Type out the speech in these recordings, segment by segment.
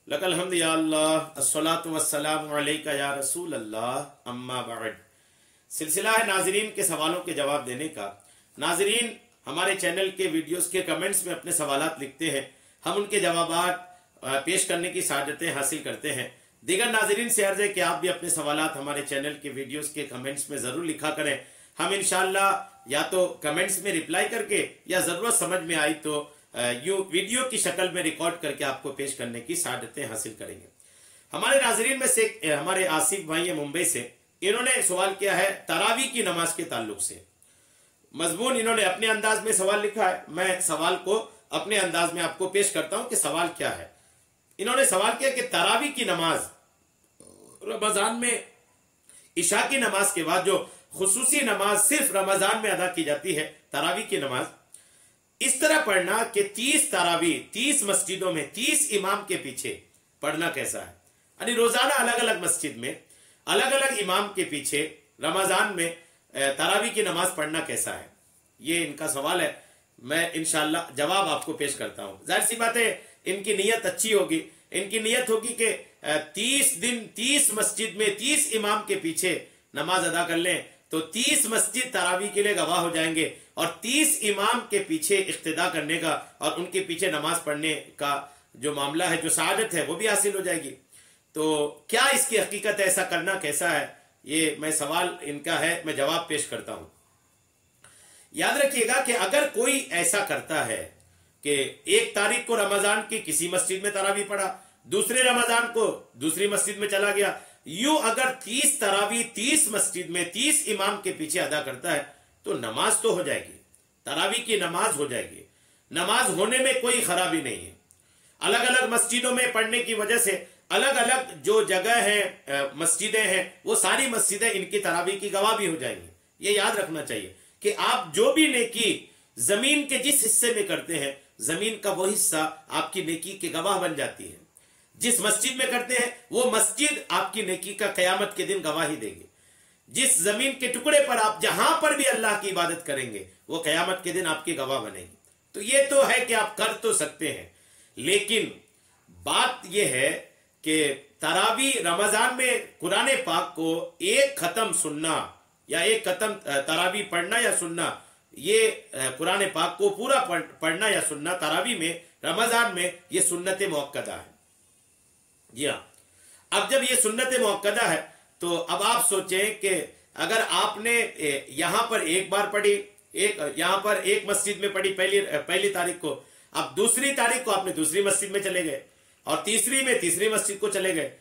लकल हम्द या अल्लाह अस्सलातु वस्सलामु अलैका या रसूल अल्लाह अम्मा बाद। सिलसिला है नाजरीन के सवालों के जवाब देने का। नाजरीन हमारे चैनल के वीडियोस के कमेंट्स में अपने सवालात लिखते हैं, हम उनके जवाबात पेश करने की सादतें हासिल करते हैं। दीगर नाजरीन से अर्ज है कि आप भी अपने सवालात हमारे चैनल के वीडियोस के कमेंट्स में ज़रूर लिखा करें। हम इंशाअल्लाह या तो कमेंट्स में रिप्लाई करके या ज़रूरत समझ में आई तो यूँ वीडियो की शक्ल में रिकॉर्ड करके आपको पेश करने की सादतें हासिल करेंगे। हमारे नाजरीन में से हमारे आसिफ भाई है मुंबई से, इन्होंने सवाल किया है तरावी की नमाज के ताल्लुक से। मजमून इन्होंने अपने अंदाज में सवाल लिखा है, मैं सवाल को अपने अंदाज में आपको पेश करता हूं कि सवाल क्या है। इन्होंने सवाल किया कि तरावी की नमाज रमजान में इशा की नमाज के बाद जो खुसूसी नमाज सिर्फ रमजान में अदा की जाती है, तरावी की नमाज, इस तरह पढ़ना कि 30 तरावी 30 मस्जिदों में 30 इमाम के पीछे पढ़ना कैसा है। यानी रोजाना अलग अलग मस्जिद में अलग अलग इमाम के पीछे रमजान में तरावी की नमाज पढ़ना कैसा है, ये इनका सवाल है। मैं इंशाअल्लाह जवाब आपको पेश करता हूं। जाहिर सी बात है इनकी नीयत अच्छी होगी, इनकी नीयत होगी कि 30 दिन 30 मस्जिद में 30 इमाम के पीछे नमाज अदा कर लें तो 30 मस्जिद तरावी के लिए गवाह हो जाएंगे और 30 इमाम के पीछे इक्तिदा करने का और उनके पीछे नमाज पढ़ने का जो मामला है, जो सआदत है, वो भी हासिल हो जाएगी। तो क्या इसकी हकीकत है, ऐसा करना कैसा है, ये मैं सवाल इनका है, मैं जवाब पेश करता हूं। याद रखिएगा कि अगर कोई ऐसा करता है कि 1 तारीख को रमजान की किसी मस्जिद में तरावी पढ़ा, दूसरे रमजान को दूसरी मस्जिद में चला गया, यूं अगर 30 तरावी 30 मस्जिद में 30 इमाम के पीछे अदा करता है तो नमाज तो हो जाएगी, तरावी की नमाज हो जाएगी, नमाज होने में कोई खराबी नहीं है। अलग अलग मस्जिदों में पढ़ने की वजह से अलग अलग जो जगह है, मस्जिदें हैं, वो सारी मस्जिदें इनकी तरावी की गवाह भी हो जाएंगी। ये याद रखना चाहिए कि आप जो भी नेकी जमीन के जिस हिस्से में करते हैं, जमीन का वो हिस्सा आपकी नेकी के गवाह बन जाती है। जिस मस्जिद में करते हैं वो मस्जिद आपकी नेकी का कयामत के दिन गवाही देगी। जिस जमीन के टुकड़े पर आप जहां पर भी अल्लाह की इबादत करेंगे वो कयामत के दिन आपकी गवाह बनेगी। तो ये तो है कि आप कर तो सकते हैं, लेकिन बात यह है कि तरावी रमजान में कुरान पाक को एक खत्म सुनना या एक खत्म तरावी पढ़ना या सुनना, ये कुरान पाक को पूरा पढ़ना या सुनना तरावी में रमजान में ये सुन्नत मुअक्कदा है। जी हाँ, अब जब ये सुन्नत मुअक्कदा है तो अब आप सोचें कि अगर आपने यहां पर एक बार पढ़ी, यहां पर एक मस्जिद में पढ़ी पहली तारीख को, अब दूसरी तारीख को आपने दूसरी मस्जिद में चले गए और तीसरी में तीसरी मस्जिद को चले गए,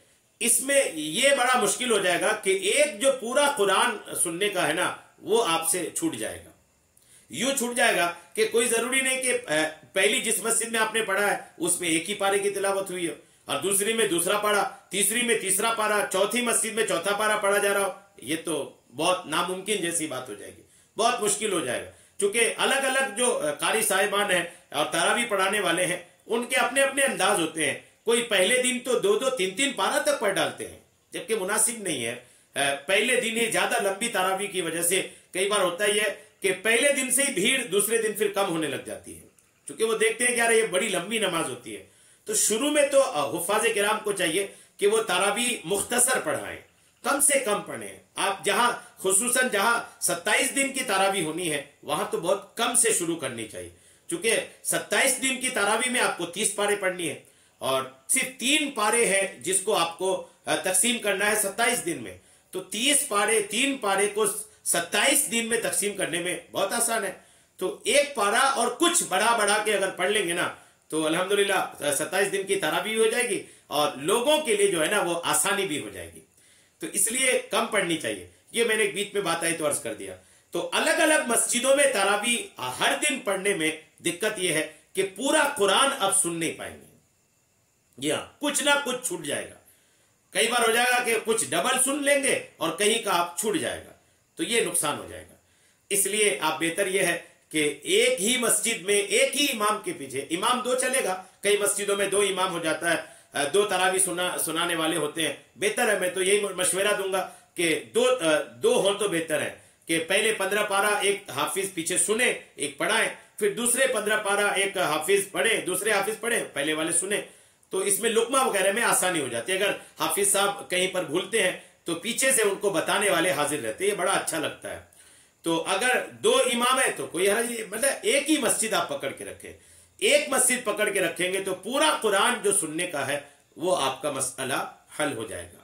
इसमें यह बड़ा मुश्किल हो जाएगा कि एक जो पूरा कुरान सुनने का है ना वो आपसे छूट जाएगा। यूं छूट जाएगा कि कोई जरूरी नहीं कि पहली जिस मस्जिद में आपने पढ़ा है उसमें एक ही पारे की तिलावत हुई हो और दूसरी में दूसरा पारा, तीसरी में तीसरा पारा, चौथी मस्जिद में चौथा पारा पढ़ा जा रहा हो। ये तो बहुत नामुमकिन जैसी बात हो जाएगी, बहुत मुश्किल हो जाएगा। क्योंकि अलग अलग जो कारी साहिबान हैं और तरावी पढ़ाने वाले हैं उनके अपने अपने अंदाज होते हैं। कोई पहले दिन तो 2-2, 3-3 पारा तक पढ़ डालते हैं, जबकि मुनासिब नहीं है। पहले दिन ही ज्यादा लंबी तरावी की वजह से कई बार होता ही है कि पहले दिन से ही भीड़ दूसरे दिन फिर कम होने लग जाती है, क्योंकि वो देखते हैं कि यार ये बड़ी लंबी नमाज होती है। तो शुरू में तो हुफ़ाज़ किराम को चाहिए कि वो तरावी मुख्तसर पढ़ाएं, कम से कम पढ़ें। आप जहां खुसूसन जहां 27 दिन की तरावी होनी है वहां तो बहुत कम से शुरू करनी चाहिए, क्योंकि 27 दिन की तरावी में आपको 30 पारे पढ़नी है और सिर्फ 3 पारे हैं जिसको आपको तकसीम करना है 27 दिन में। तो 30 पारे 3 पारे को 27 दिन में तकसीम करने में बहुत आसान है। तो एक पारा और कुछ बढ़ा बढ़ा के अगर पढ़ लेंगे ना तो अल्हम्दुलिल्लाह 27 दिन की तरावी हो जाएगी और लोगों के लिए जो है ना वो आसानी भी हो जाएगी। तो इसलिए कम पढ़नी चाहिए। ये मैंने एक बीच में बात आई तो अर्ज कर दिया। तो अलग अलग मस्जिदों में तरावी हर दिन पढ़ने में दिक्कत यह है कि पूरा कुरान अब सुन नहीं पाएंगे। जी हाँ, कुछ ना कुछ छूट जाएगा। कई बार हो जाएगा कि कुछ डबल सुन लेंगे और कहीं का आप छूट जाएगा, तो ये नुकसान हो जाएगा। इसलिए आप बेहतर यह है कि एक ही मस्जिद में एक ही इमाम के पीछे, इमाम 2 चलेगा, कई मस्जिदों में 2 इमाम हो जाता है, 2 तरावी सुनाने वाले होते हैं। बेहतर है, मैं तो यही मशवरा दूंगा कि 2 हो तो बेहतर है कि पहले 15 पारा एक हाफिज पीछे सुने, एक पढ़ाएं, फिर दूसरे 15 पारा एक हाफिज पढ़े, दूसरे हाफिज पढ़े, पहले वाले सुने। तो इसमें लुकमा वगैरह में आसानी हो जाती है। अगर हाफिज साहब कहीं पर भूलते हैं तो पीछे से उनको बताने वाले हाजिर रहते हैं, ये बड़ा अच्छा लगता है। तो अगर दो इमाम है तो कोई हर्ज नहीं, मतलब एक ही मस्जिद आप पकड़ के रखें, एक मस्जिद पकड़ के रखेंगे तो पूरा कुरान जो सुनने का है वो आपका मसला हल हो जाएगा।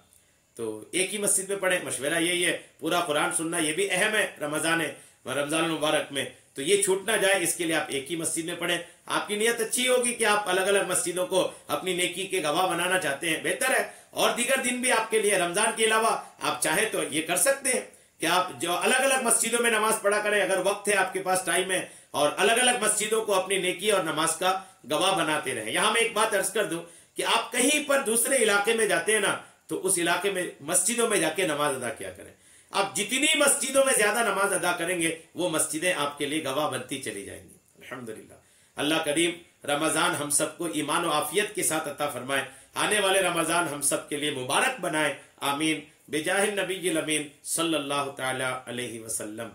तो एक ही मस्जिद में पढ़े, मशवरा यही है। पूरा कुरान सुनना ये भी अहम है रमजान मुबारक में, तो ये छूट ना जाए इसके लिए आप एक ही मस्जिद में पढ़ें। आपकी नीयत अच्छी होगी कि आप अलग अलग मस्जिदों को अपनी नेकी के गवाह बनाना चाहते हैं, बेहतर है। और दीगर दिन भी आपके लिए रमजान के अलावा आप चाहें तो ये कर सकते हैं कि आप जो अलग अलग मस्जिदों में नमाज पढ़ा करें, अगर वक्त है आपके पास, टाइम है, और अलग अलग मस्जिदों को अपनी नेकी और नमाज का गवाह बनाते रहें। यहां मैं एक बात अर्ज कर दूं कि आप कहीं पर दूसरे इलाके में जाते हैं ना, तो उस इलाके में मस्जिदों में जाके नमाज अदा किया करें। आप जितनी मस्जिदों में ज्यादा नमाज अदा करेंगे वो मस्जिदें आपके लिए गवाह बनती चली जाएंगी। अल्हम्दुलिल्लाह। अल्लाह करीम रमजान हम सबको ईमान और आफियत के साथ अता फरमाए। आने वाले रमजान हम सब के लिए मुबारक बनाए। आमीन। बेजाहिर नबी अमीन सल्लल्लाहु तआला अलैहि वसल्लम।